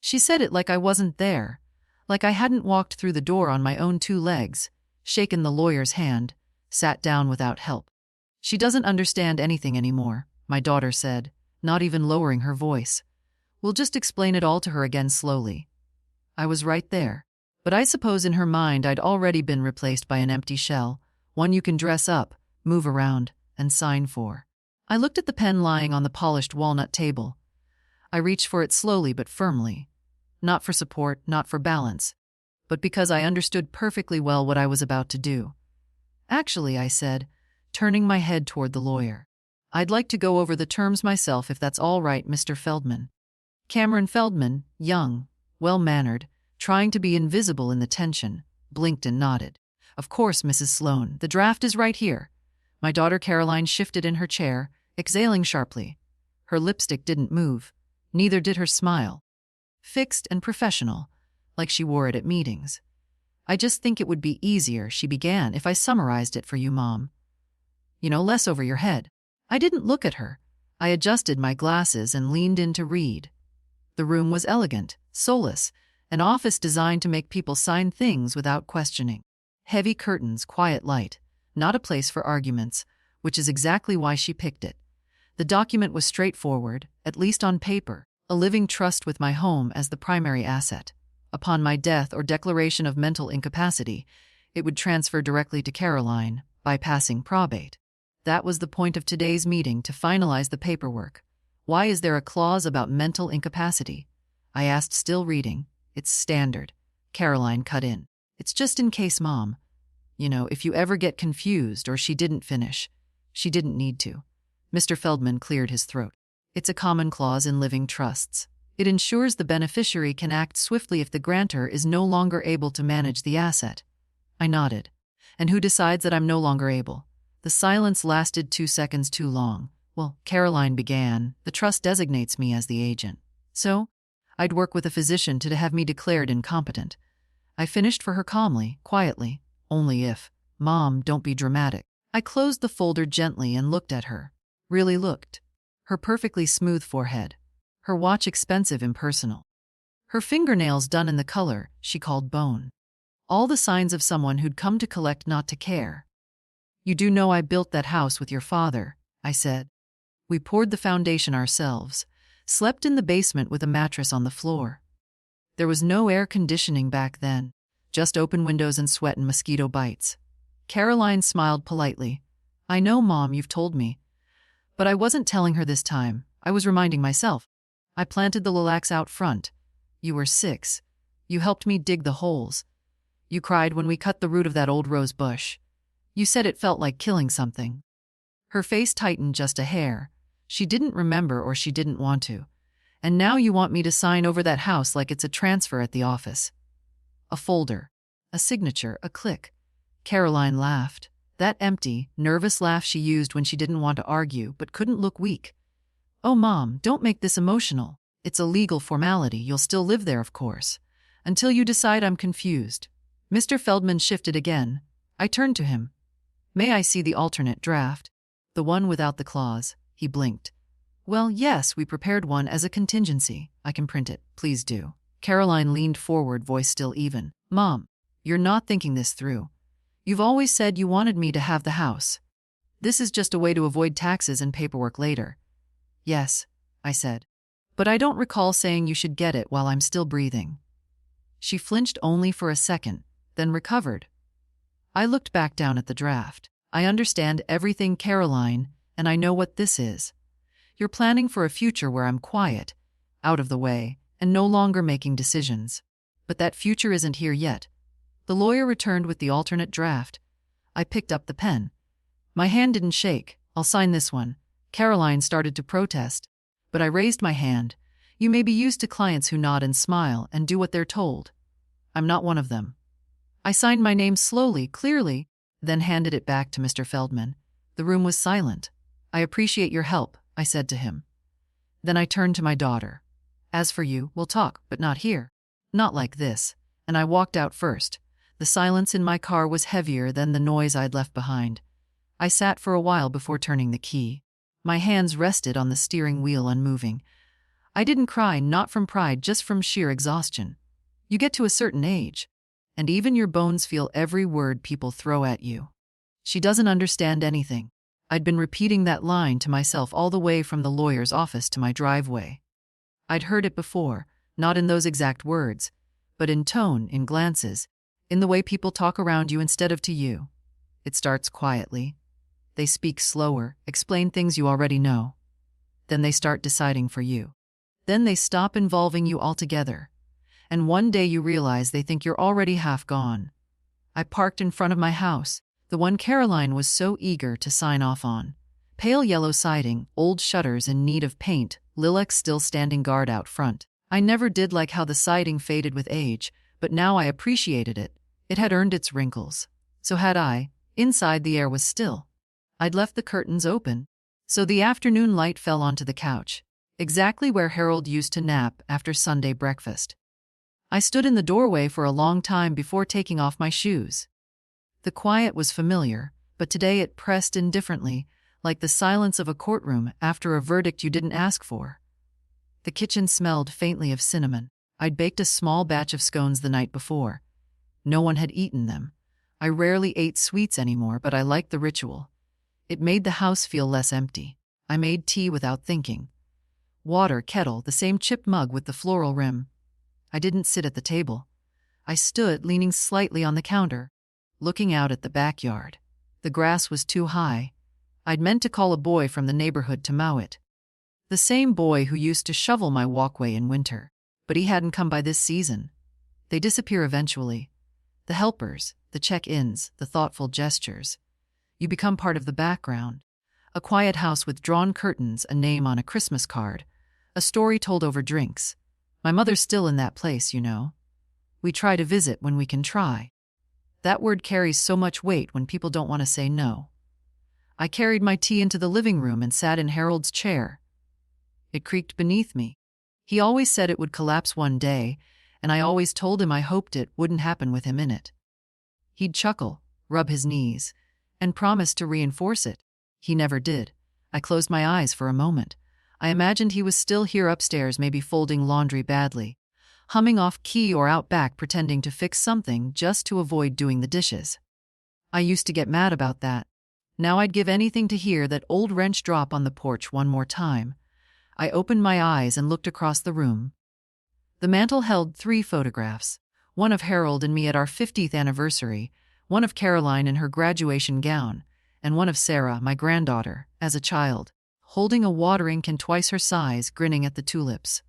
She said it like I wasn't there, like I hadn't walked through the door on my own 2 legs, shaken the lawyer's hand, sat down without help. She doesn't understand anything anymore, my daughter said, not even lowering her voice. We'll just explain it all to her again slowly. I was right there. But I suppose in her mind I'd already been replaced by an empty shell, one you can dress up, move around, and sign for. I looked at the pen lying on the polished walnut table. I reached for it slowly but firmly. Not for support, not for balance, but because I understood perfectly well what I was about to do. Actually, I said, turning my head toward the lawyer, I'd like to go over the terms myself if that's all right, Mr. Feldman. Cameron Feldman, young, well-mannered, trying to be invisible in the tension, blinked and nodded. Of course, Mrs. Sloane, the draft is right here. My daughter Caroline shifted in her chair, exhaling sharply. Her lipstick didn't move, neither did her smile. Fixed and professional, like she wore it at meetings. I just think it would be easier, she began, if I summarized it for you, Mom. You know, less over your head. I didn't look at her. I adjusted my glasses and leaned in to read. The room was elegant, soulless, an office designed to make people sign things without questioning. Heavy curtains, quiet light, not a place for arguments, which is exactly why she picked it. The document was straightforward, at least on paper, a living trust with my home as the primary asset. Upon my death or declaration of mental incapacity, it would transfer directly to Caroline, bypassing probate. That was the point of today's meeting, to finalize the paperwork. Why is there a clause about mental incapacity? I asked, still reading. It's standard. Caroline cut in. It's just in case, Mom. You know, if you ever get confused or she didn't finish. She didn't need to. Mr. Feldman cleared his throat. It's a common clause in living trusts. It ensures the beneficiary can act swiftly if the grantor is no longer able to manage the asset. I nodded. And who decides that I'm no longer able? The silence lasted 2 seconds too long. Well, Caroline began. The trust designates me as the agent. So, I'd work with a physician to have me declared incompetent. I finished for her calmly, quietly. Only if. Mom, don't be dramatic. I closed the folder gently and looked at her. Really looked. Her perfectly smooth forehead. Her watch expensive, impersonal. Her fingernails done in the color she called bone. All the signs of someone who'd come to collect, not to care. You do know I built that house with your father, I said. We poured the foundation ourselves, slept in the basement with a mattress on the floor. There was no air conditioning back then, just open windows and sweat and mosquito bites. Caroline smiled politely. I know, Mom, you've told me. But I wasn't telling her this time. I was reminding myself. I planted the lilacs out front. You were 6. You helped me dig the holes. You cried when we cut the root of that old rose bush. You said it felt like killing something. Her face tightened just a hair. She didn't remember, or she didn't want to. And now you want me to sign over that house like it's a transfer at the office. A folder. A signature. A click. Caroline laughed. That empty, nervous laugh she used when she didn't want to argue but couldn't look weak. Oh, Mom, don't make this emotional. It's a legal formality. You'll still live there, of course. Until you decide I'm confused. Mr. Feldman shifted again. I turned to him. May I see the alternate draft? The one without the clause. He blinked. Well, yes, we prepared one as a contingency. I can print it. Please do. Caroline leaned forward, voice still even. Mom, you're not thinking this through. You've always said you wanted me to have the house. This is just a way to avoid taxes and paperwork later. Yes, I said. But I don't recall saying you should get it while I'm still breathing. She flinched only for a second, then recovered. I looked back down at the draft. I understand everything, Caroline, and I know what this is. You're planning for a future where I'm quiet, out of the way, and no longer making decisions. But that future isn't here yet. The lawyer returned with the alternate draft. I picked up the pen. My hand didn't shake. I'll sign this one. Caroline started to protest, but I raised my hand. You may be used to clients who nod and smile and do what they're told. I'm not one of them. I signed my name slowly, clearly, then handed it back to Mr. Feldman. The room was silent. I appreciate your help, I said to him. Then I turned to my daughter. As for you, we'll talk, but not here. Not like this. And I walked out first. The silence in my car was heavier than the noise I'd left behind. I sat for a while before turning the key. My hands rested on the steering wheel, unmoving. I didn't cry, not from pride, just from sheer exhaustion. You get to a certain age, and even your bones feel every word people throw at you. She doesn't understand anything. I'd been repeating that line to myself all the way from the lawyer's office to my driveway. I'd heard it before, not in those exact words, but in tone, in glances, in the way people talk around you instead of to you. It starts quietly. They speak slower, explain things you already know. Then they start deciding for you. Then they stop involving you altogether. And one day you realize they think you're already half gone. I parked in front of my house, the one Caroline was so eager to sign off on. Pale yellow siding, old shutters in need of paint, Lilac still standing guard out front. I never did like how the siding faded with age, but now I appreciated it. It had earned its wrinkles. So had I. Inside the air was still. I'd left the curtains open, so the afternoon light fell onto the couch, exactly where Harold used to nap after Sunday breakfast. I stood in the doorway for a long time before taking off my shoes. The quiet was familiar, but today it pressed in differently, like the silence of a courtroom after a verdict you didn't ask for. The kitchen smelled faintly of cinnamon. I'd baked a small batch of scones the night before. No one had eaten them. I rarely ate sweets anymore, but I liked the ritual. It made the house feel less empty. I made tea without thinking. Water, kettle, the same chipped mug with the floral rim. I didn't sit at the table. I stood leaning slightly on the counter, looking out at the backyard. The grass was too high. I'd meant to call a boy from the neighborhood to mow it. The same boy who used to shovel my walkway in winter. But he hadn't come by this season. They disappear eventually. The helpers, the check-ins, the thoughtful gestures. You become part of the background. A quiet house with drawn curtains, a name on a Christmas card, a story told over drinks. My mother's still in that place, you know. We try to visit when we can try. That word carries so much weight when people don't want to say no. I carried my tea into the living room and sat in Harold's chair. It creaked beneath me. He always said it would collapse one day, and I always told him I hoped it wouldn't happen with him in it. He'd chuckle, rub his knees, and promise to reinforce it. He never did. I closed my eyes for a moment. I imagined he was still here upstairs, maybe folding laundry badly, humming off key or out back pretending to fix something just to avoid doing the dishes. I used to get mad about that. Now I'd give anything to hear that old wrench drop on the porch one more time. I opened my eyes and looked across the room. The mantel held 3 photographs, one of Harold and me at our 50th anniversary, one of Caroline in her graduation gown, and one of Sarah, my granddaughter, as a child, holding a watering can twice her size, grinning at the tulips.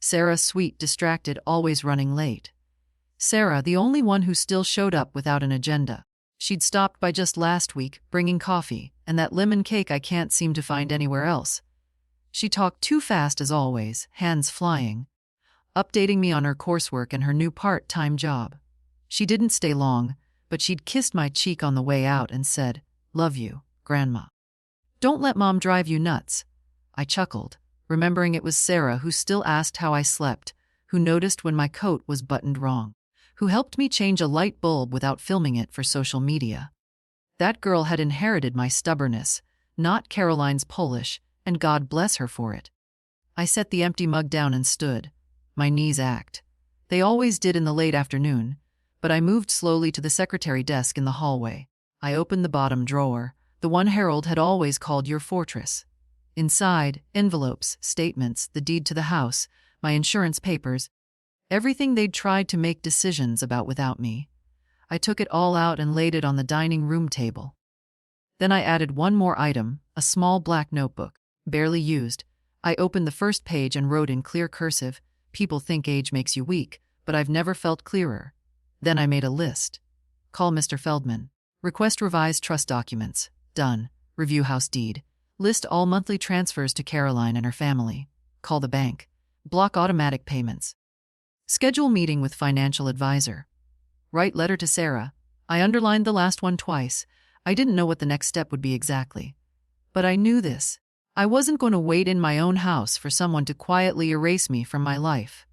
Sarah, sweet, distracted, always running late. Sarah, the only one who still showed up without an agenda. She'd stopped by just last week, bringing coffee, and that lemon cake I can't seem to find anywhere else. She talked too fast as always, hands flying, updating me on her coursework and her new part-time job. She didn't stay long, but she'd kissed my cheek on the way out and said, "Love you, Grandma. Don't let Mom drive you nuts." I chuckled, remembering it was Sarah who still asked how I slept, who noticed when my coat was buttoned wrong, who helped me change a light bulb without filming it for social media. That girl had inherited my stubbornness, not Caroline's Polish, and God bless her for it. I set the empty mug down and stood. My knees ached. They always did in the late afternoon, but I moved slowly to the secretary desk in the hallway. I opened the bottom drawer, the one Harold had always called your fortress. Inside, envelopes, statements, the deed to the house, my insurance papers, everything they'd tried to make decisions about without me. I took it all out and laid it on the dining room table. Then I added one more item, a small black notebook, barely used. I opened the first page and wrote in clear cursive, "People think age makes you weak, but I've never felt clearer." Then I made a list. Call Mr. Feldman. Request revised trust documents. Done. Review house deed. List all monthly transfers to Caroline and her family. Call the bank. Block automatic payments. Schedule meeting with financial advisor. Write letter to Sarah. I underlined the last one twice. I didn't know what the next step would be exactly. But I knew this. I wasn't going to wait in my own house for someone to quietly erase me from my life.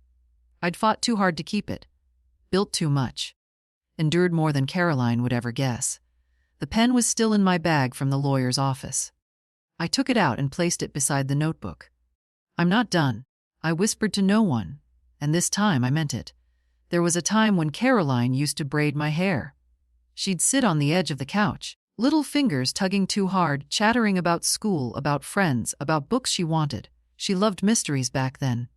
I'd fought too hard to keep it. Built too much. Endured more than Caroline would ever guess. The pen was still in my bag from the lawyer's office. I took it out and placed it beside the notebook. I'm not done. I whispered to no one, and this time I meant it. There was a time when Caroline used to braid my hair. She'd sit on the edge of the couch, little fingers tugging too hard, chattering about school, about friends, about books she wanted. She loved mysteries back then.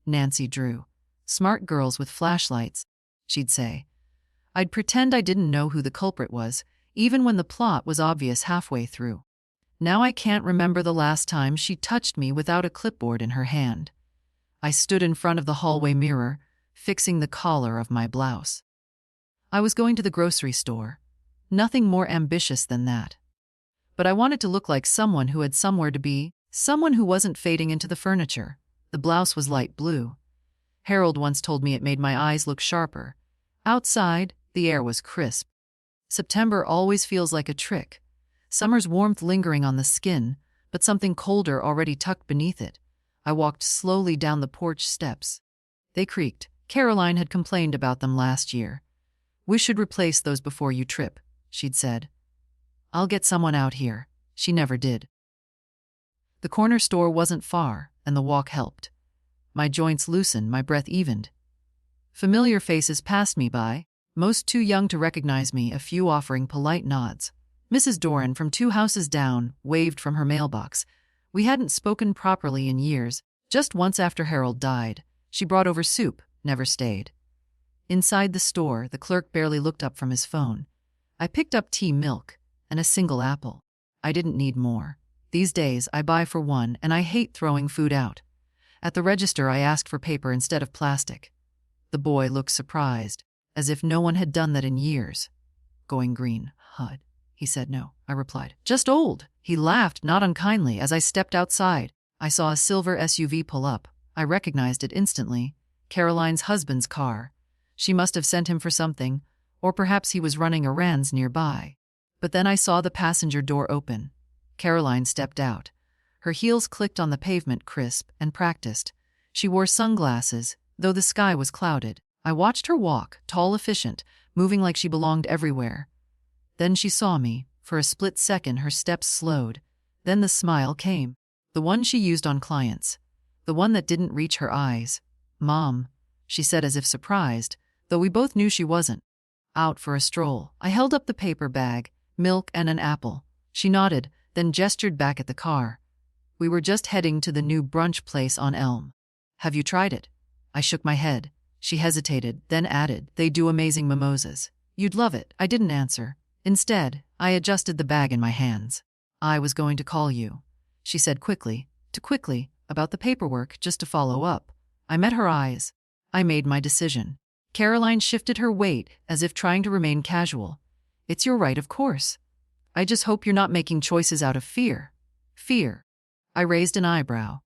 Nancy Drew. Smart girls with flashlights, she'd say. I'd pretend I didn't know who the culprit was, even when the plot was obvious halfway through. Now I can't remember the last time she touched me without a clipboard in her hand. I stood in front of the hallway mirror, fixing the collar of my blouse. I was going to the grocery store. Nothing more ambitious than that. But I wanted to look like someone who had somewhere to be, someone who wasn't fading into the furniture. The blouse was light blue. Harold once told me it made my eyes look sharper. Outside, the air was crisp. September always feels like a trick. Summer's warmth lingering on the skin, but something colder already tucked beneath it. I walked slowly down the porch steps. They creaked. Caroline had complained about them last year. "We should replace those before you trip," she'd said. "I'll get someone out here." She never did. The corner store wasn't far, and the walk helped. My joints loosened, my breath evened. Familiar faces passed me by, most too young to recognize me, a few offering polite nods. Mrs. Doran, from 2 houses down, waved from her mailbox. We hadn't spoken properly in years. Just once after Harold died, she brought over soup, never stayed. Inside the store, the clerk barely looked up from his phone. I picked up tea, milk, and a single apple. I didn't need more. These days, I buy for one, and I hate throwing food out. At the register, I asked for paper instead of plastic. The boy looked surprised, as if no one had done that in years. "Going green, Hud," he said. "No," I replied. "Just old." He laughed, not unkindly. As I stepped outside, I saw a silver SUV pull up. I recognized it instantly. Caroline's husband's car. She must have sent him for something, or perhaps he was running errands nearby. But then I saw the passenger door open. Caroline stepped out. Her heels clicked on the pavement, crisp and practiced. She wore sunglasses, though the sky was clouded. I watched her walk, tall, efficient, moving like she belonged everywhere. Then she saw me. For a split second, her steps slowed. Then the smile came. The one she used on clients. The one that didn't reach her eyes. "Mom," she said as if surprised, though we both knew she wasn't. "Out for a stroll." I held up the paper bag, milk and an apple. She nodded, then gestured back at the car. We were just heading to the new brunch place on Elm. "Have you tried it?" I shook my head. She hesitated, then added, "They do amazing mimosas. You'd love it." I didn't answer. Instead, I adjusted the bag in my hands. "I was going to call you," she said quickly, too quickly, about the paperwork, just to follow up. I met her eyes. I made my decision. Caroline shifted her weight, as if trying to remain casual. "It's your right, of course. I just hope you're not making choices out of fear." "Fear?" I raised an eyebrow.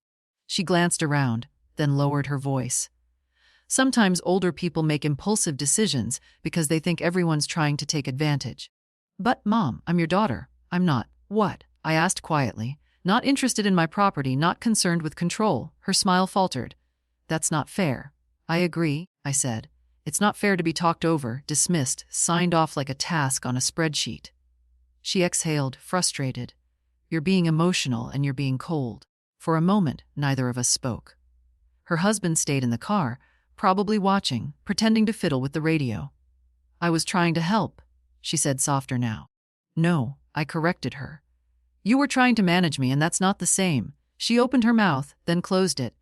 She glanced around, then lowered her voice. "Sometimes older people make impulsive decisions because they think everyone's trying to take advantage." "But, Mom, I'm your daughter." "I'm not." "What?" I asked quietly. "Not interested in my property, not concerned with control." Her smile faltered. "That's not fair." "I agree," I said. "It's not fair to be talked over, dismissed, signed off like a task on a spreadsheet." She exhaled, frustrated. "You're being emotional and you're being cold." For a moment, neither of us spoke. Her husband stayed in the car, probably watching, pretending to fiddle with the radio. "I was trying to help," she said softer now. "No," I corrected her. "You were trying to manage me, and that's not the same." She opened her mouth, then closed it.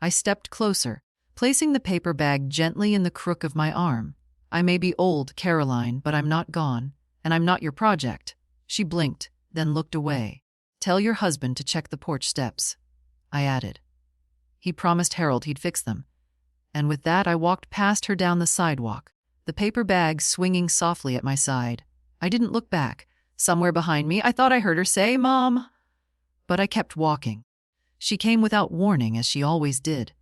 I stepped closer, placing the paper bag gently in the crook of my arm. "I may be old, Caroline, but I'm not gone, and I'm not your project." She blinked, then looked away. "Tell your husband to check the porch steps," I added. He promised Harold he'd fix them. And with that, I walked past her down the sidewalk, the paper bag swinging softly at my side. I didn't look back. Somewhere behind me, I thought I heard her say, "Mom." But I kept walking. She came without warning, as she always did.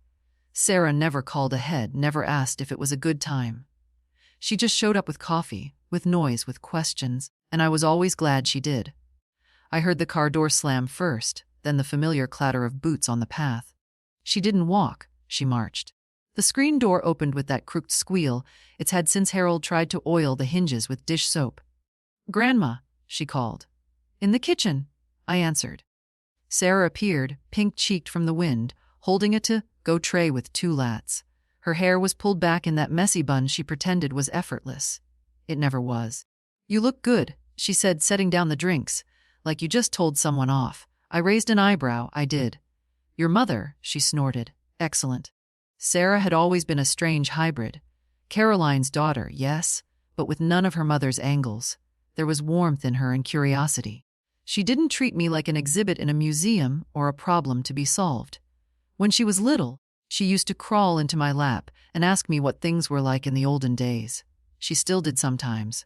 Sarah never called ahead, never asked if it was a good time. She just showed up with coffee, with noise, with questions, and I was always glad she did. I heard the car door slam first, then the familiar clatter of boots on the path. She didn't walk, she marched. The screen door opened with that crooked squeal it's had since Harold tried to oil the hinges with dish soap. "Grandma," she called. "In the kitchen," I answered. Sarah appeared, pink-cheeked from the wind, holding a to Go tray with 2 lats. Her hair was pulled back in that messy bun she pretended was effortless. It never was. You look good, she said, setting down the drinks, like you just told someone off. I raised an eyebrow, I did. Your mother, she snorted. Excellent. Sarah had always been a strange hybrid. Caroline's daughter, yes, but with none of her mother's angles. There was warmth in her and curiosity. She didn't treat me like an exhibit in a museum or a problem to be solved. When she was little, she used to crawl into my lap and ask me what things were like in the olden days. She still did sometimes.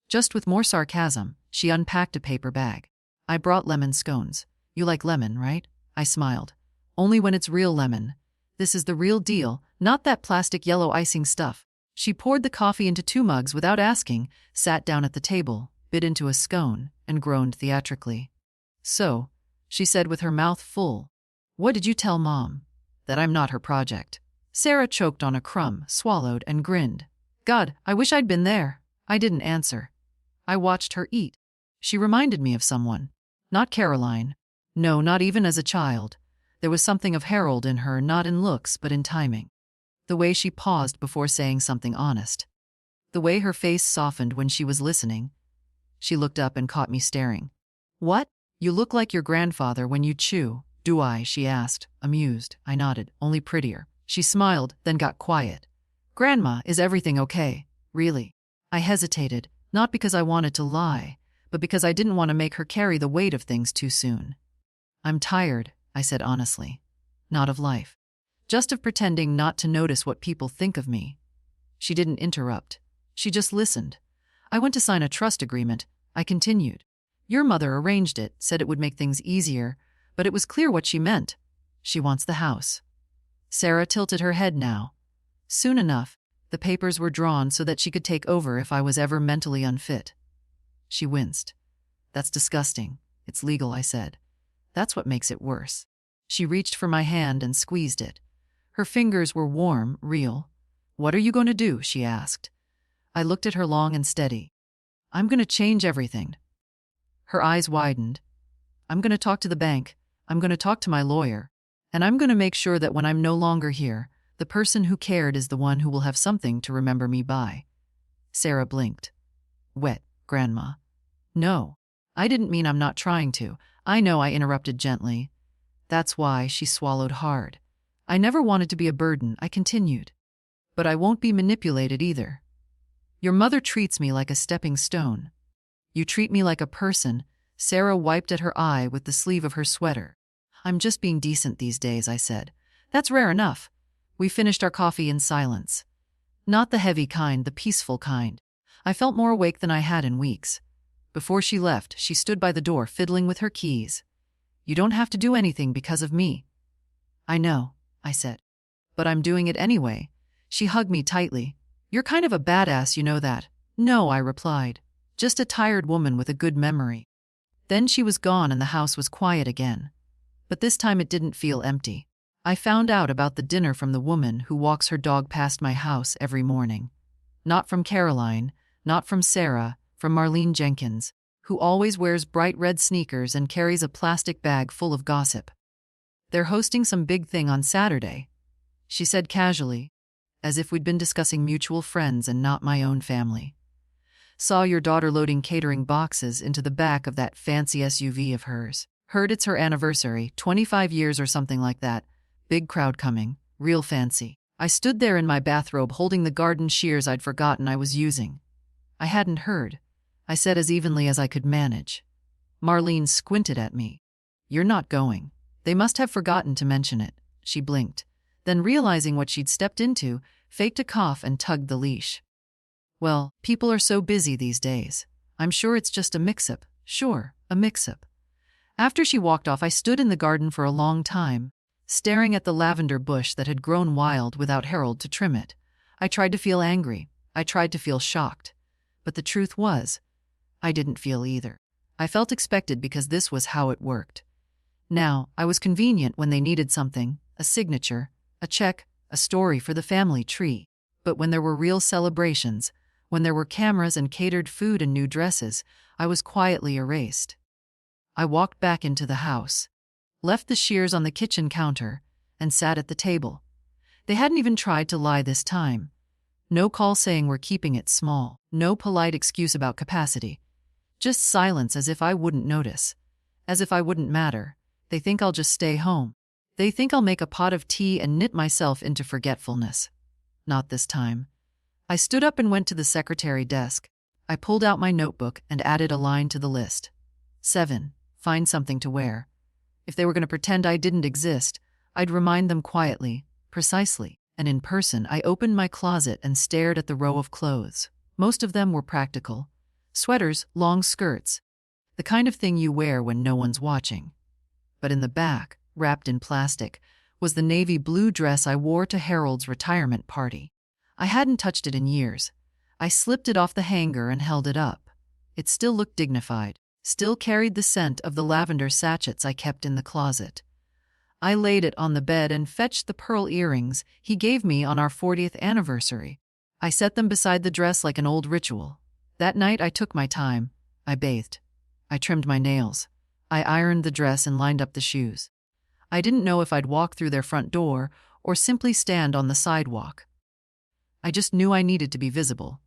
Just with more sarcasm, she unpacked a paper bag. I brought lemon scones. You like lemon, right? I smiled. Only when it's real lemon. This is the real deal, not that plastic yellow icing stuff. She poured the coffee into 2 mugs without asking, sat down at the table, bit into a scone, and groaned theatrically. So, she said with her mouth full, what did you tell Mom? That I'm not her project. Sarah choked on a crumb, swallowed, and grinned. God, I wish I'd been there. I didn't answer. I watched her eat. She reminded me of someone. Not Caroline. No, not even as a child. There was something of Harold in her, not in looks, but in timing. The way she paused before saying something honest. The way her face softened when she was listening. She looked up and caught me staring. What? You look like your grandfather when you chew. Do I? She asked, amused. I nodded, only prettier. She smiled, then got quiet. Grandma, is everything okay? Really? I hesitated, not because I wanted to lie, but because I didn't want to make her carry the weight of things too soon. I'm tired, I said honestly. Not of life. Just of pretending not to notice what people think of me. She didn't interrupt. She just listened. I went to sign a trust agreement. I continued. Your mother arranged it, said it would make things easier, but it was clear what she meant. She wants the house. Sarah tilted her head now. Soon enough, the papers were drawn so that she could take over if I was ever mentally unfit. She winced. That's disgusting. It's legal, I said. That's what makes it worse. She reached for my hand and squeezed it. Her fingers were warm, real. What are you going to do? She asked. I looked at her long and steady. I'm going to change everything. Her eyes widened. I'm going to talk to the bank. I'm going to talk to my lawyer. And I'm going to make sure that when I'm no longer here, the person who cared is the one who will have something to remember me by. Sarah blinked. Wet, Grandma. No, I didn't mean I'm not trying to. I know, I interrupted gently. That's why. She swallowed hard. I never wanted to be a burden, I continued. But I won't be manipulated either. Your mother treats me like a stepping stone. You treat me like a person. Sarah wiped at her eye with the sleeve of her sweater. I'm just being decent these days, I said. That's rare enough. We finished our coffee in silence. Not the heavy kind, the peaceful kind. I felt more awake than I had in weeks. Before she left, she stood by the door fiddling with her keys. You don't have to do anything because of me. I know, I said. But I'm doing it anyway. She hugged me tightly. You're kind of a badass, you know that. No, I replied. Just a tired woman with a good memory. Then she was gone and the house was quiet again. But this time it didn't feel empty. I found out about the dinner from the woman who walks her dog past my house every morning. Not from Caroline, not from Sarah, from Marlene Jenkins, who always wears bright red sneakers and carries a plastic bag full of gossip. They're hosting some big thing on Saturday, she said casually, as if we'd been discussing mutual friends and not my own family. Saw your daughter loading catering boxes into the back of that fancy SUV of hers. Heard it's her anniversary, 25 years or something like that. Big crowd coming, real fancy. I stood there in my bathrobe holding the garden shears I'd forgotten I was using. I hadn't heard. I said as evenly as I could manage. Marlene squinted at me. You're not going. They must have forgotten to mention it. She blinked. Then, realizing what she'd stepped into, faked a cough and tugged the leash. Well, people are so busy these days. I'm sure it's just a mix-up. Sure, a mix-up. After she walked off, I stood in the garden for a long time, staring at the lavender bush that had grown wild without Harold to trim it. I tried to feel angry. I tried to feel shocked. But the truth was, I didn't feel either. I felt expected because this was how it worked. Now, I was convenient when they needed something, a signature, a check, a story for the family tree. But when there were real celebrations, when there were cameras and catered food and new dresses, I was quietly erased. I walked back into the house, left the shears on the kitchen counter, and sat at the table. They hadn't even tried to lie this time. No call saying we're keeping it small. No polite excuse about capacity. Just silence as if I wouldn't notice. As if I wouldn't matter. They think I'll just stay home. They think I'll make a pot of tea and knit myself into forgetfulness. Not this time. I stood up and went to the secretary desk. I pulled out my notebook and added a line to the list. 7. Find something to wear. If they were going to pretend I didn't exist, I'd remind them quietly, precisely. And in person, I opened my closet and stared at the row of clothes. Most of them were practical. Sweaters, long skirts. The kind of thing you wear when no one's watching. But in the back, wrapped in plastic, was the navy blue dress I wore to Harold's retirement party. I hadn't touched it in years. I slipped it off the hanger and held it up. It still looked dignified, still carried the scent of the lavender sachets I kept in the closet. I laid it on the bed and fetched the pearl earrings he gave me on our 40th anniversary. I set them beside the dress like an old ritual. That night I took my time. I bathed. I trimmed my nails. I ironed the dress and lined up the shoes. I didn't know if I'd walk through their front door or simply stand on the sidewalk. I just knew I needed to be visible.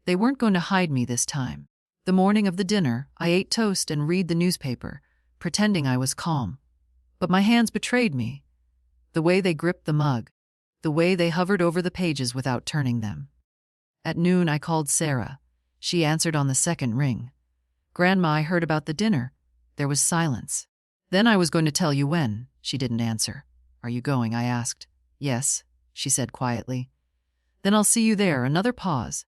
They weren't going to hide me this time. The morning of the dinner, I ate toast and read the newspaper, pretending I was calm. But my hands betrayed me. The way they gripped the mug. The way they hovered over the pages without turning them. At noon, I called Sarah. She answered on the second ring. Grandma, I heard about the dinner. There was silence. Then I was going to tell you when. She didn't answer. Are you going? I asked. Yes, she said quietly. Then I'll see you there. Another pause.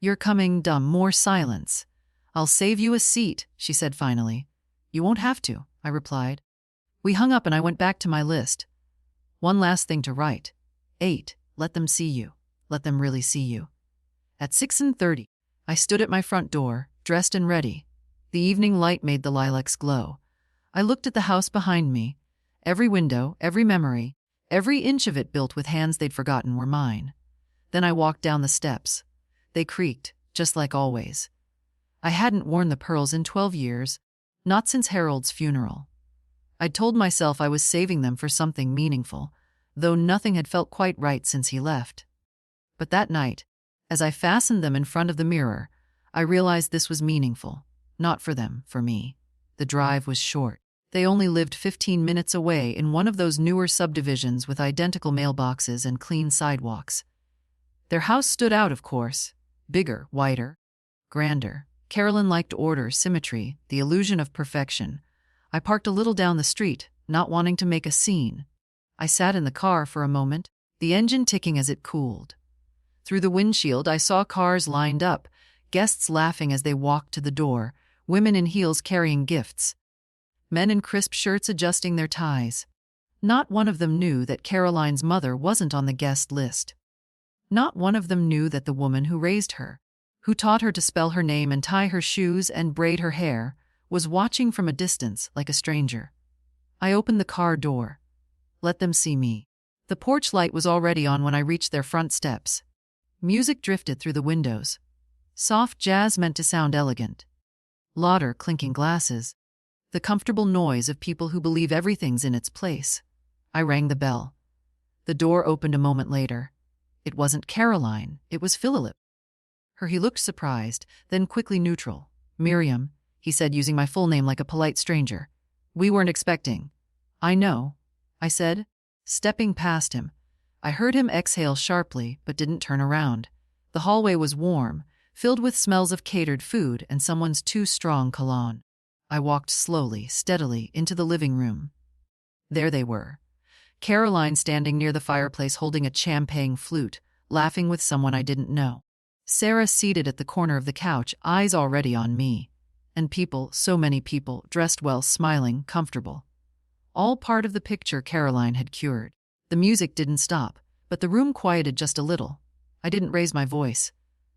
You're coming, dumb. More silence. I'll save you a seat, she said finally. You won't have to, I replied. We hung up and I went back to my list. One last thing to write. 8. Let them see you. Let them really see you. At 6:30, I stood at my front door, dressed and ready. The evening light made the lilacs glow. I looked at the house behind me. Every window, every memory, every inch of it built with hands they'd forgotten were mine. Then I walked down the steps. They creaked, just like always. I hadn't worn the pearls in 12 years, not since Harold's funeral. I'd told myself I was saving them for something meaningful, though nothing had felt quite right since he left. But that night, as I fastened them in front of the mirror, I realized this was meaningful. Not for them, for me. The drive was short. They only lived 15 minutes away in one of those newer subdivisions with identical mailboxes and clean sidewalks. Their house stood out, of course. Bigger, wider, grander. Carolyn liked order, symmetry, the illusion of perfection. I parked a little down the street, not wanting to make a scene. I sat in the car for a moment, the engine ticking as it cooled. Through the windshield, I saw cars lined up, guests laughing as they walked to the door, women in heels carrying gifts, men in crisp shirts adjusting their ties. Not one of them knew that Caroline's mother wasn't on the guest list. Not one of them knew that the woman who raised her, who taught her to spell her name and tie her shoes and braid her hair, was watching from a distance like a stranger. I opened the car door. Let them see me. The porch light was already on when I reached their front steps. Music drifted through the windows. Soft jazz meant to sound elegant. Lauder clinking glasses. The comfortable noise of people who believe everything's in its place. I rang the bell. The door opened a moment later. It wasn't Caroline, it was Philip. He looked surprised, then quickly neutral. Miriam, he said, using my full name like a polite stranger. We weren't expecting. I know, I said, stepping past him. I heard him exhale sharply, but didn't turn around. The hallway was warm, filled with smells of catered food and someone's too strong cologne. I walked slowly, steadily, into the living room. There they were. Caroline standing near the fireplace holding a champagne flute, laughing with someone I didn't know. Sarah seated at the corner of the couch, eyes already on me. And people, so many people, dressed well, smiling, comfortable. All part of the picture Caroline had cured. The music didn't stop, but the room quieted just a little. I didn't raise my voice.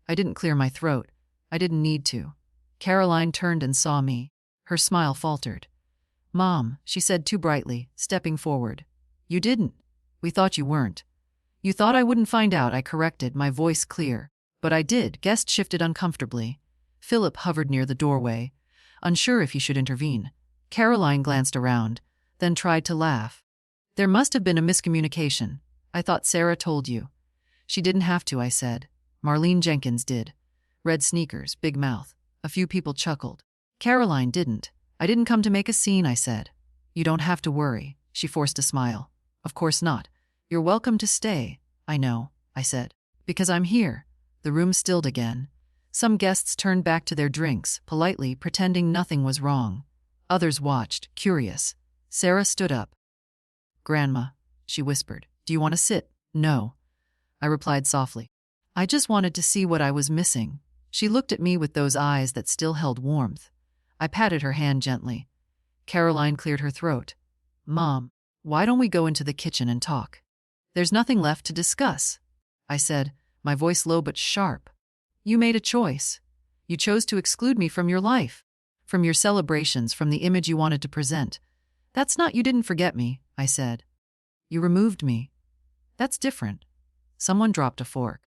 I didn't clear my throat. I didn't need to. Caroline turned and saw me. Her smile faltered. Mom, she said too brightly, stepping forward. You didn't. We thought you weren't. You thought I wouldn't find out, I corrected, my voice clear. But I did. Guest shifted uncomfortably. Philip hovered near the doorway, unsure if he should intervene. Caroline glanced around, then tried to laugh. There must have been a miscommunication. I thought Sarah told you. She didn't have to, I said. Marlene Jenkins did. Red sneakers, big mouth. A few people chuckled. Caroline didn't. I didn't come to make a scene, I said. You don't have to worry. She forced a smile. Of course not. You're welcome to stay. I know, I said. Because I'm here. The room stilled again. Some guests turned back to their drinks, politely pretending nothing was wrong. Others watched, curious. Sarah stood up. Grandma, she whispered, do you want to sit? No. I replied softly. I just wanted to see what I was missing. She looked at me with those eyes that still held warmth. I patted her hand gently. Caroline cleared her throat. Mom, why don't we go into the kitchen and talk? There's nothing left to discuss, I said, my voice low but sharp. You made a choice. You chose to exclude me from your life, from your celebrations, from the image you wanted to present. That's not you didn't forget me, I said. You removed me. That's different. Someone dropped a fork.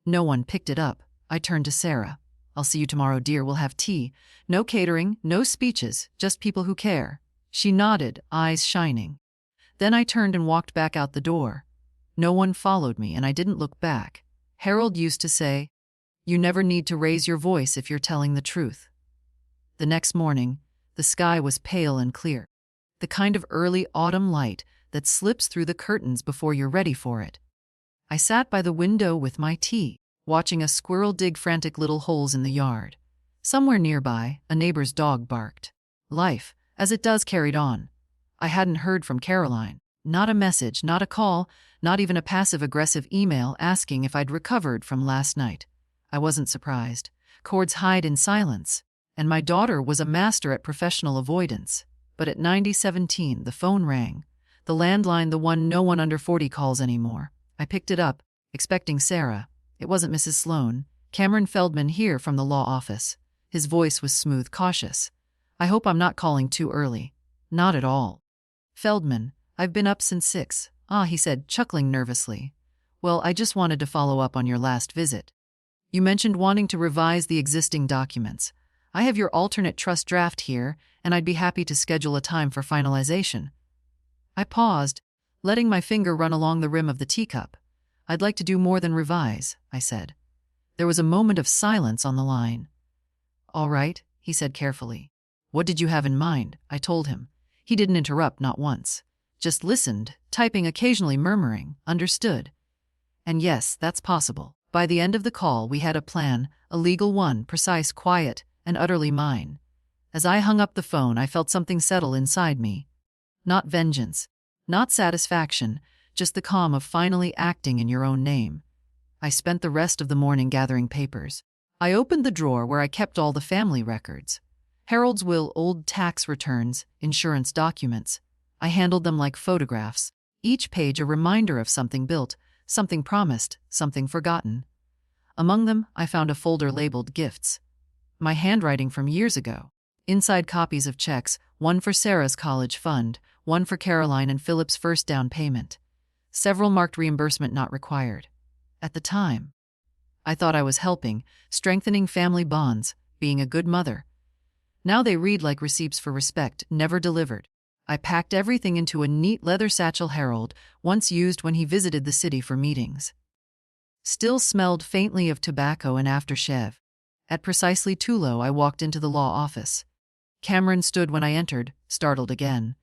No one picked it up. I turned to Sarah. I'll see you tomorrow, dear. We'll have tea. No catering, no speeches, just people who care. She nodded, eyes shining. Then I turned and walked back out the door. No one followed me, and I didn't look back. Harold used to say, you never need to raise your voice if you're telling the truth. The next morning, the sky was pale and clear. The kind of early autumn light that slips through the curtains before you're ready for it. I sat by the window with my tea, watching a squirrel dig frantic little holes in the yard. Somewhere nearby, a neighbor's dog barked. Life, as it does, carried on. I hadn't heard from Caroline. Not a message, not a call, not even a passive-aggressive email asking if I'd recovered from last night. I wasn't surprised. Chords hide in silence, and my daughter was a master at professional avoidance. But at 9017, the phone rang. The landline, the one no one under 40 calls anymore. I picked it up, expecting Sarah. It wasn't Mrs. Sloan. Cameron Feldman here from the law office. His voice was smooth, cautious. I hope I'm not calling too early. Not at all. Feldman, I've been up since 6. He said, chuckling nervously. Well, I just wanted to follow up on your last visit. You mentioned wanting to revise the existing documents. I have your alternate trust draft here, and I'd be happy to schedule a time for finalization. I paused, letting my finger run along the rim of the teacup. I'd like to do more than revise, I said. There was a moment of silence on the line. All right, he said carefully. What did you have in mind? I told him. He didn't interrupt, not once. Just listened, typing, occasionally murmuring, understood. And yes, that's possible. By the end of the call, we had a plan, a legal one, precise, quiet, and utterly mine. As I hung up the phone, I felt something settle inside me. Not vengeance, not satisfaction, just the calm of finally acting in your own name. I spent the rest of the morning gathering papers. I opened the drawer where I kept all the family records. Harold's will, old tax returns, insurance documents. I handled them like photographs, each page a reminder of something built, something promised, something forgotten. Among them, I found a folder labeled Gifts. My handwriting from years ago. Inside copies of checks, one for Sarah's college fund, one for Caroline and Philip's first down payment. Several marked reimbursement not required. At the time, I thought I was helping, strengthening family bonds, being a good mother. Now they read like receipts for respect, never delivered. I packed everything into a neat leather satchel Harold once used when he visited the city for meetings. Still smelled faintly of tobacco and aftershave. At precisely too low, I walked into the law office. Cameron stood when I entered, startled again.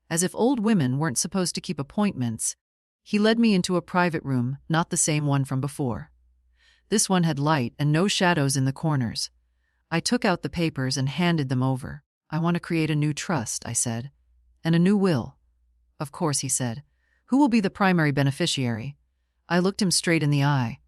As if old women weren't supposed to keep appointments, he led me into a private room, not the same one from before. This one had light and no shadows in the corners. I took out the papers and handed them over. I want to create a new trust, I said. And a new will. Of course, he said. Who will be the primary beneficiary? I looked him straight in the eye.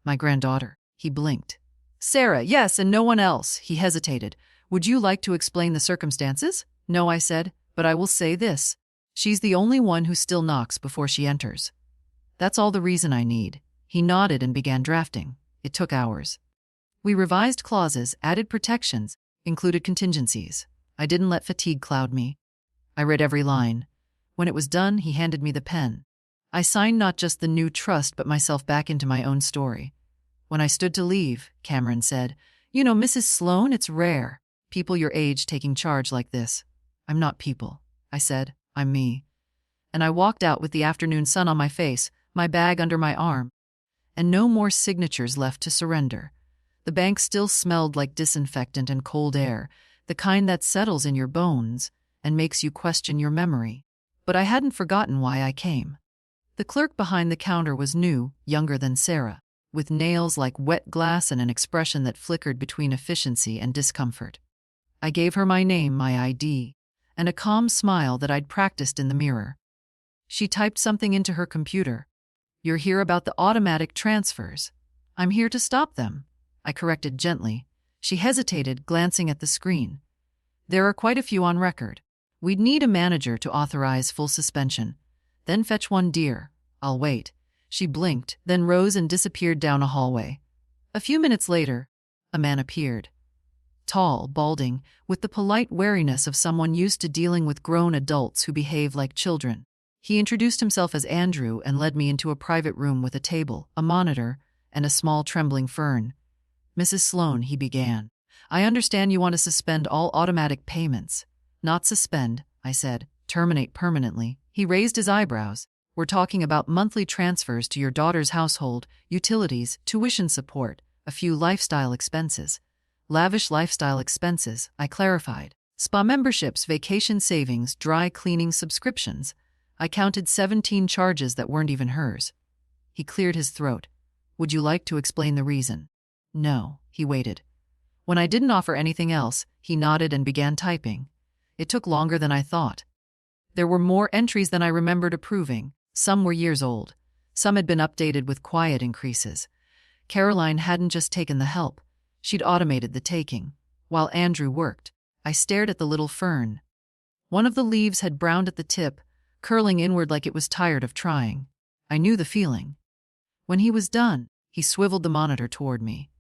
My granddaughter. He blinked. Sarah, yes, and no one else. He hesitated. Would you like to explain the circumstances? No, I said, but I will say this. She's the only one who still knocks before she enters. That's all the reason I need. He nodded and began drafting. It took hours. We revised clauses, added protections, included contingencies. I didn't let fatigue cloud me. I read every line. When it was done, he handed me the pen. I signed not just the new trust but myself back into my own story. When I stood to leave, Cameron said, You know, Mrs. Sloan, it's rare. People your age taking charge like this. I'm not people, I said. I'm me. and I walked out with the afternoon sun on my face, my bag under my arm. And no more signatures left to surrender. The bank still smelled like disinfectant and cold air, the kind that settles in your bones and makes you question your memory. But I hadn't forgotten why I came. The clerk behind the counter was new, younger than Sarah, with nails like wet glass and an expression that flickered between efficiency and discomfort. I gave her my name, my ID, and a calm smile that I'd practiced in the mirror. She typed something into her computer. "You're here about the automatic transfers." "I'm here to stop them," I corrected gently. She hesitated, glancing at the screen. "There are quite a few on record. We'd need a manager to authorize full suspension. Then fetch one, dear. I'll wait." She blinked, then rose and disappeared down a hallway. A few minutes later, a man appeared. Tall, balding, with the polite wariness of someone used to dealing with grown adults who behave like children. He introduced himself as Andrew and led me into a private room with a table, a monitor, and a small trembling fern. "Mrs. Sloane," he began, "I understand you want to suspend all automatic payments." "Not suspend," I said, "terminate permanently." He raised his eyebrows. "We're talking about monthly transfers to your daughter's household, utilities, tuition support, a few lifestyle expenses." "Lavish lifestyle expenses," I clarified. "Spa memberships, vacation savings, dry cleaning subscriptions." I counted 17 charges that weren't even hers. He cleared his throat. "Would you like to explain the reason?" "No." He waited. When I didn't offer anything else, he nodded and began typing. It took longer than I thought. There were more entries than I remembered approving. Some were years old. Some had been updated with quiet increases. Caroline hadn't just taken the help. She'd automated the taking. While Andrew worked, I stared at the little fern. One of the leaves had browned at the tip, curling inward like it was tired of trying. I knew the feeling. When he was done, he swiveled the monitor toward me.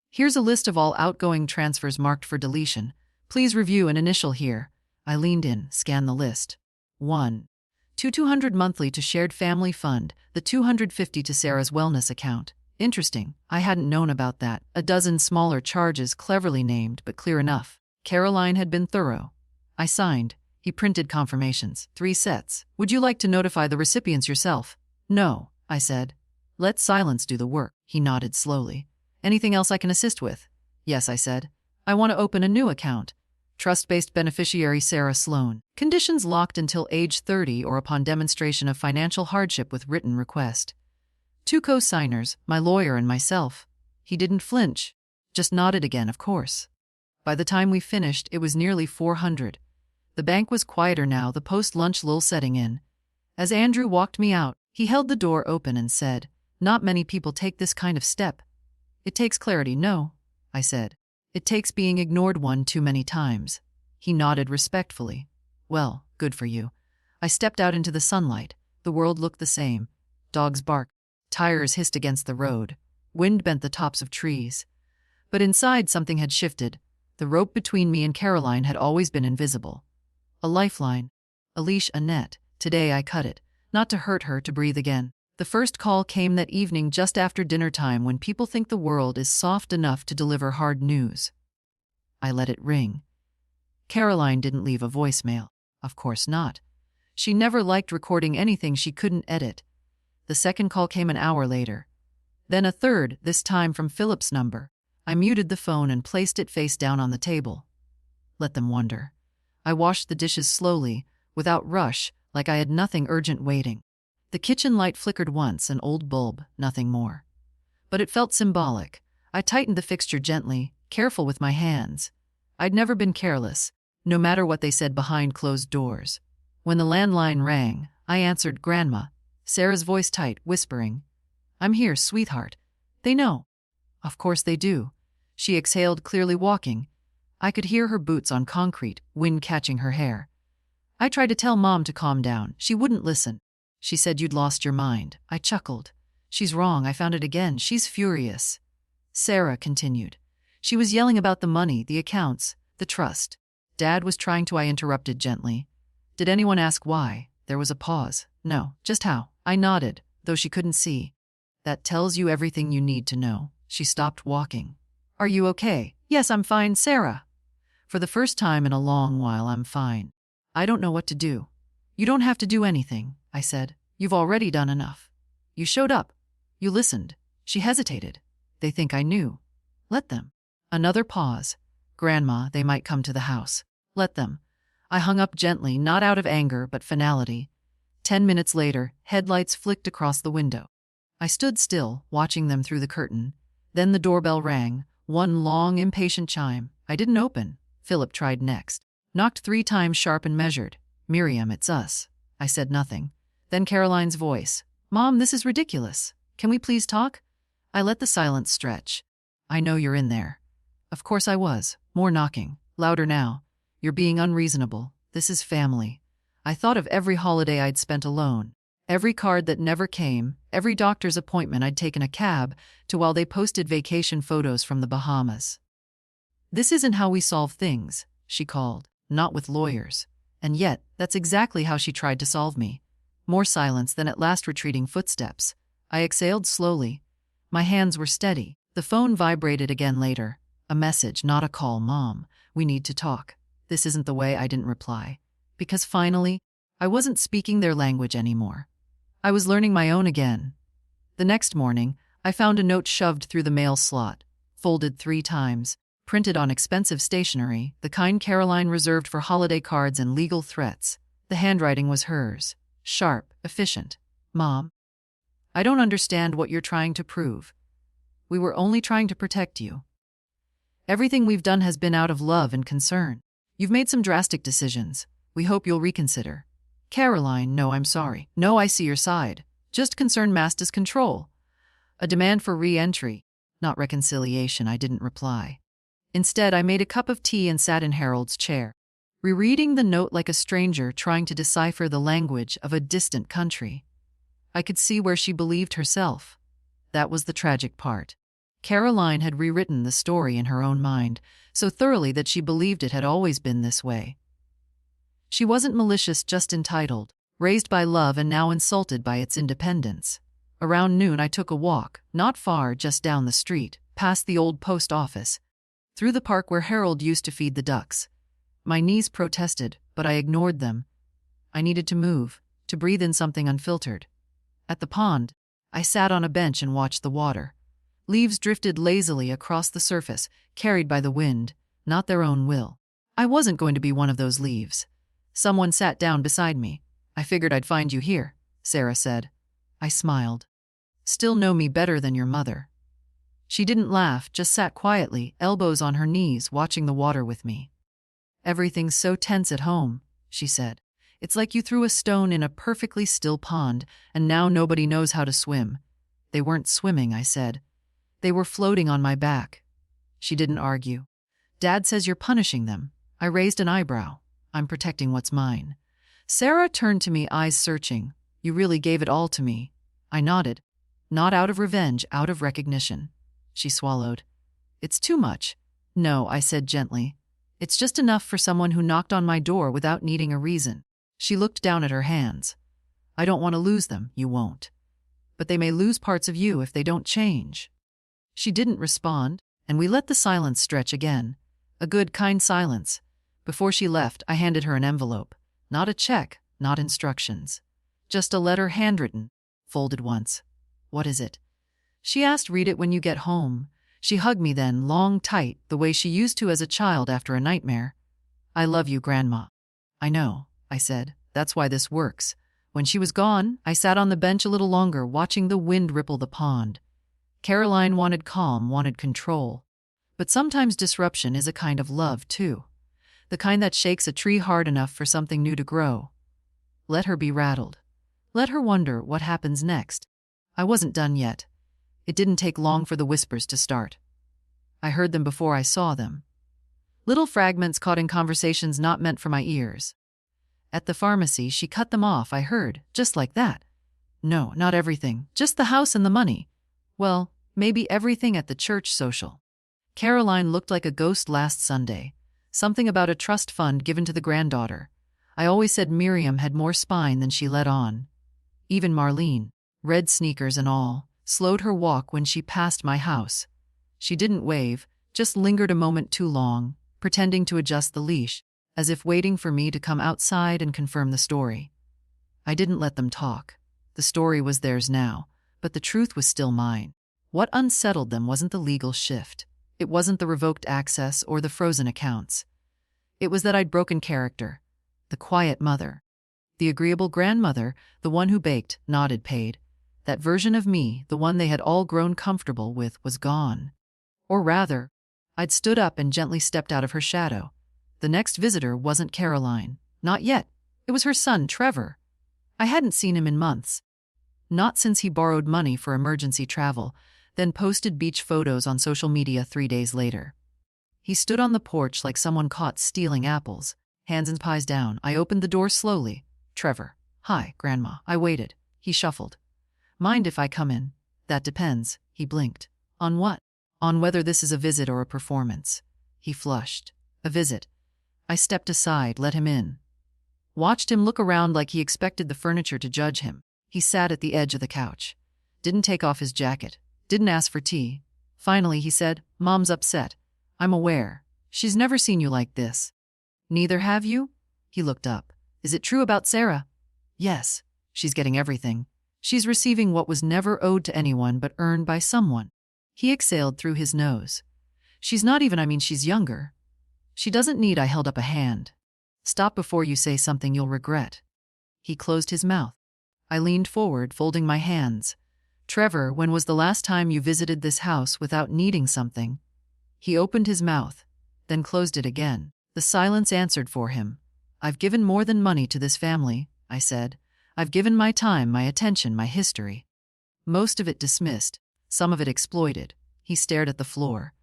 "Here's a list of all outgoing transfers marked for deletion. Please review and initial here." I leaned in, scanned the list. 1. 200 monthly to shared family fund, the 250 to Sarah's wellness account. Interesting, I hadn't known about that. A dozen smaller charges cleverly named, but clear enough. Caroline had been thorough. I signed. He printed confirmations, 3 sets. "Would you like to notify the recipients yourself?" "No," I said. "Let silence do the work." He nodded slowly. "Anything else I can assist with?" "Yes," I said. "I want to open a new account. Trust-based beneficiary Sarah Sloane. Conditions locked until age 30 or upon demonstration of financial hardship with written request. 2 co-signers, my lawyer and myself." He didn't flinch, just nodded again, of course. By the time we finished, it was nearly 400. The bank was quieter now, the post-lunch lull setting in. As Andrew walked me out, he held the door open and said, "Not many people take this kind of step." "It takes clarity." "No," I said. "It takes being ignored one too many times." He nodded respectfully. "Well, good for you." I stepped out into the sunlight. The world looked the same. Dogs barked. Tires hissed against the road. Wind bent the tops of trees. But inside something had shifted. The rope between me and Caroline had always been invisible. A lifeline. A leash, a net. Today I cut it. Not to hurt her, to breathe again. The first call came that evening just after dinner time, when people think the world is soft enough to deliver hard news. I let it ring. Caroline didn't leave a voicemail. Of course not. She never liked recording anything she couldn't edit. The second call came an hour later. Then a third, this time from Philip's number. I muted the phone and placed it face down on the table. Let them wonder. I washed the dishes slowly, without rush, like I had nothing urgent waiting. The kitchen light flickered once, an old bulb, nothing more. But it felt symbolic. I tightened the fixture gently, careful with my hands. I'd never been careless, no matter what they said behind closed doors. When the landline rang, I answered. Grandma. Sarah's voice tight, whispering. "I'm here, sweetheart." "They know." "Of course they do." She exhaled, clearly walking. I could hear her boots on concrete, wind catching her hair. I tried to tell Mom to calm down. She wouldn't listen. She said, "You'd lost your mind." I chuckled. "She's wrong. I found it again. She's furious." Sarah continued. "She was yelling about the money, the accounts, the trust." Dad was trying to. I interrupted gently. "Did anyone ask why?" There was a pause. "No, just how." I nodded, though she couldn't see. "That tells you everything you need to know." She stopped walking. "Are you okay?" "Yes, I'm fine, Sarah." For the first time in a long while, I'm fine. "I don't know what to do." "You don't have to do anything," I said. You've already done enough. You showed up. You listened. She hesitated. They think I knew. Let them. Another pause. Grandma, they might come to the house. Let them. I hung up gently, not out of anger, but finality. 10 minutes later, headlights flicked across the window. I stood still, watching them through the curtain. Then the doorbell rang, one long, impatient chime. I didn't open. Philip tried next. Knocked 3 times sharp and measured. Miriam, it's us. I said nothing. Then Caroline's voice. Mom, this is ridiculous. Can we please talk? I let the silence stretch. I know you're in there. Of course I was. More knocking. Louder now. You're being unreasonable. This is family. I thought of every holiday I'd spent alone. Every card that never came, every doctor's appointment I'd taken a cab to while they posted vacation photos from the Bahamas. This isn't how we solve things, she called. Not with lawyers. And yet, that's exactly how she tried to solve me. More silence than at last retreating footsteps. I exhaled slowly. My hands were steady. The phone vibrated again later. A message, not a call. Mom, we need to talk. This isn't the way. I didn't reply. Because finally, I wasn't speaking their language anymore. I was learning my own again. The next morning, I found a note shoved through the mail slot, folded 3 times, printed on expensive stationery, the kind Caroline reserved for holiday cards and legal threats. The handwriting was hers. Sharp, efficient. Mom, I don't understand what you're trying to prove. We were only trying to protect you. Everything we've done has been out of love and concern. You've made some drastic decisions. We hope you'll reconsider. Caroline, no, I'm sorry. No, I see your side. Just concern masked as control. A demand for re-entry, not reconciliation. I didn't reply. Instead, I made a cup of tea and sat in Harold's chair, rereading the note like a stranger trying to decipher the language of a distant country. I could see where she believed herself. That was the tragic part. Caroline had rewritten the story in her own mind, so thoroughly that she believed it had always been this way. She wasn't malicious, just entitled, raised by love and now insulted by its independence. Around noon I took a walk, not far, just down the street, past the old post office, through the park where Harold used to feed the ducks. My knees protested, but I ignored them. I needed to move, to breathe in something unfiltered. At the pond, I sat on a bench and watched the water. Leaves drifted lazily across the surface, carried by the wind, not their own will. I wasn't going to be one of those leaves. Someone sat down beside me. I figured I'd find you here, Sarah said. I smiled. Still know me better than your mother. She didn't laugh, just sat quietly, elbows on her knees, watching the water with me. Everything's so tense at home, she said. It's like you threw a stone in a perfectly still pond, and now nobody knows how to swim. They weren't swimming, I said. They were floating on my back. She didn't argue. Dad says you're punishing them. I raised an eyebrow. I'm protecting what's mine. Sarah turned to me, eyes searching. You really gave it all to me. I nodded. Not out of revenge, out of recognition. She swallowed. It's too much. No, I said gently. It's just enough for someone who knocked on my door without needing a reason. She looked down at her hands. I don't want to lose them. You won't. But they may lose parts of you if they don't change. She didn't respond, and we let the silence stretch again. A good, kind silence. Before she left, I handed her an envelope. Not a check, not instructions. Just a letter, handwritten, folded once. What is it? She asked. Read it when you get home. She hugged me then, long, tight, the way she used to as a child after a nightmare. I love you, Grandma. I know, I said. That's why this works. When she was gone, I sat on the bench a little longer, watching the wind ripple the pond. Caroline wanted calm, wanted control. But sometimes disruption is a kind of love, too. The kind that shakes a tree hard enough for something new to grow. Let her be rattled. Let her wonder what happens next. I wasn't done yet. It didn't take long for the whispers to start. I heard them before I saw them. Little fragments caught in conversations not meant for my ears. At the pharmacy, she cut them off, I heard, just like that. No, not everything, just the house and the money. Well, maybe everything at the church social. Caroline looked like a ghost last Sunday. Something about a trust fund given to the granddaughter. I always said Miriam had more spine than she let on. Even Marlene, red sneakers and all, slowed her walk when she passed my house. She didn't wave, just lingered a moment too long, pretending to adjust the leash, as if waiting for me to come outside and confirm the story. I didn't let them talk. The story was theirs now, but the truth was still mine. What unsettled them wasn't the legal shift. It wasn't the revoked access or the frozen accounts. It was that I'd broken character. The quiet mother. The agreeable grandmother, the one who baked, nodded, paid. That version of me, the one they had all grown comfortable with, was gone. Or rather, I'd stood up and gently stepped out of her shadow. The next visitor wasn't Caroline. Not yet. It was her son, Trevor. I hadn't seen him in months. Not since he borrowed money for emergency travel, then posted beach photos on social media 3 days later. He stood on the porch like someone caught stealing apples, hands and pies down. I opened the door slowly. Trevor. Hi, Grandma. I waited. He shuffled. Mind if I come in? That depends. He blinked. On what? On whether this is a visit or a performance. He flushed. A visit. I stepped aside, let him in. Watched him look around like he expected the furniture to judge him. He sat at the edge of the couch. Didn't take off his jacket. Didn't ask for tea. Finally, he said, Mom's upset. I'm aware. She's never seen you like this. Neither have you? He looked up. Is it true about Sarah? Yes. She's getting everything. She's receiving what was never owed to anyone but earned by someone. He exhaled through his nose. She's not even, she's younger. She doesn't need. I held up a hand. Stop before you say something you'll regret. He closed his mouth. I leaned forward, folding my hands. Trevor, when was the last time you visited this house without needing something? He opened his mouth, then closed it again. The silence answered for him. I've given more than money to this family, I said. I've given my time, my attention, my history. Most of it dismissed, some of it exploited. He stared at the floor.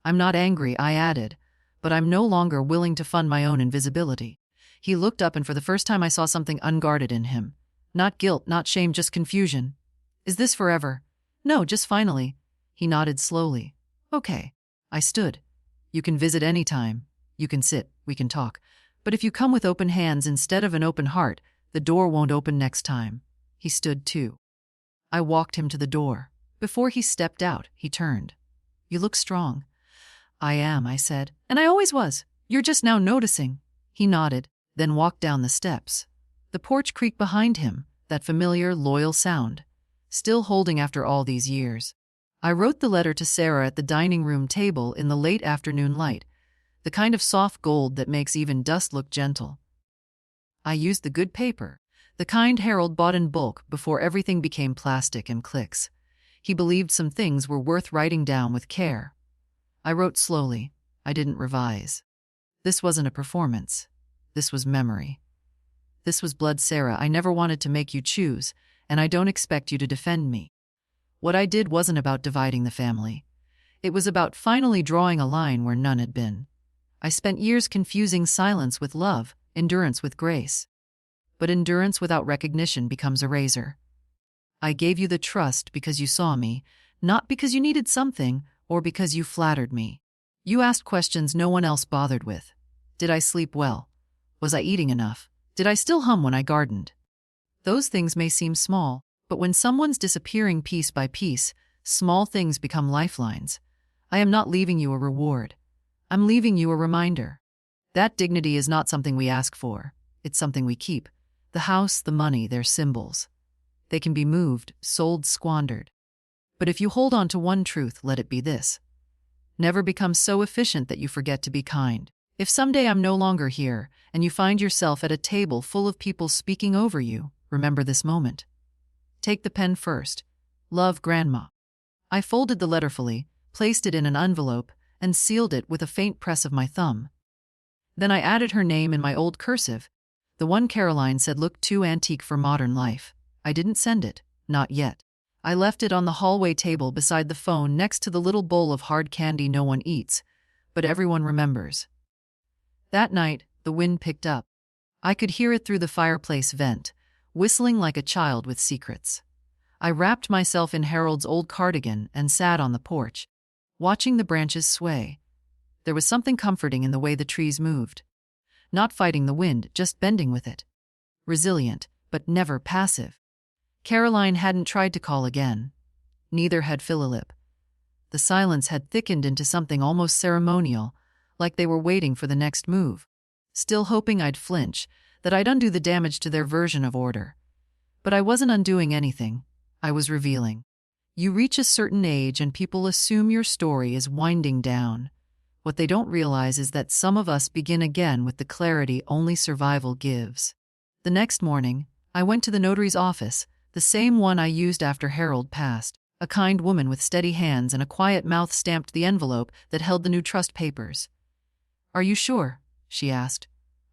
I'm not angry, I added, but I'm no longer willing to fund my own invisibility. He looked up and for the first time I saw something unguarded in him. Not guilt, not shame, just confusion. Is this forever? No, just finally. He nodded slowly. Okay. I stood. You can visit any time. You can sit, we can talk. But if you come with open hands instead of an open heart, the door won't open next time. He stood too. I walked him to the door. Before he stepped out, he turned. You look strong. I am, I said. And I always was. You're just now noticing. He nodded, then walked down the steps. The porch creaked behind him, that familiar, loyal sound. Still holding after all these years. I wrote the letter to Sarah at the dining room table in the late afternoon light, the kind of soft gold that makes even dust look gentle. I used the good paper, the kind Harold bought in bulk before everything became plastic and clicks. He believed some things were worth writing down with care. I wrote slowly. I didn't revise. This wasn't a performance. This was memory. This was blood, Sarah. I never wanted to make you choose, and I don't expect you to defend me. What I did wasn't about dividing the family. It was about finally drawing a line where none had been. I spent years confusing silence with love, endurance with grace. But endurance without recognition becomes a razor. I gave you the trust because you saw me, not because you needed something or because you flattered me. You asked questions no one else bothered with. Did I sleep well? Was I eating enough? Did I still hum when I gardened? Those things may seem small, but when someone's disappearing piece by piece, small things become lifelines. I am not leaving you a reward. I'm leaving you a reminder. That dignity is not something we ask for. It's something we keep. The house, the money, they're symbols. They can be moved, sold, squandered. But if you hold on to one truth, let it be this. Never become so efficient that you forget to be kind. If someday I'm no longer here, and you find yourself at a table full of people speaking over you, remember this moment. Take the pen first. Love, Grandma. I folded the letter fully, placed it in an envelope, and sealed it with a faint press of my thumb. Then I added her name in my old cursive, the one Caroline said looked too antique for modern life. I didn't send it, not yet. I left it on the hallway table beside the phone next to the little bowl of hard candy no one eats, but everyone remembers. That night, the wind picked up. I could hear it through the fireplace vent, whistling like a child with secrets. I wrapped myself in Harold's old cardigan and sat on the porch, watching the branches sway. There was something comforting in the way the trees moved. Not fighting the wind, just bending with it. Resilient, but never passive. Caroline hadn't tried to call again. Neither had Philip. The silence had thickened into something almost ceremonial, like they were waiting for the next move. Still hoping I'd flinch, that I'd undo the damage to their version of order. But I wasn't undoing anything. I was revealing. You reach a certain age and people assume your story is winding down. What they don't realize is that some of us begin again with the clarity only survival gives. The next morning, I went to the notary's office, the same one I used after Harold passed. A kind woman with steady hands and a quiet mouth stamped the envelope that held the new trust papers. "Are you sure?" she asked.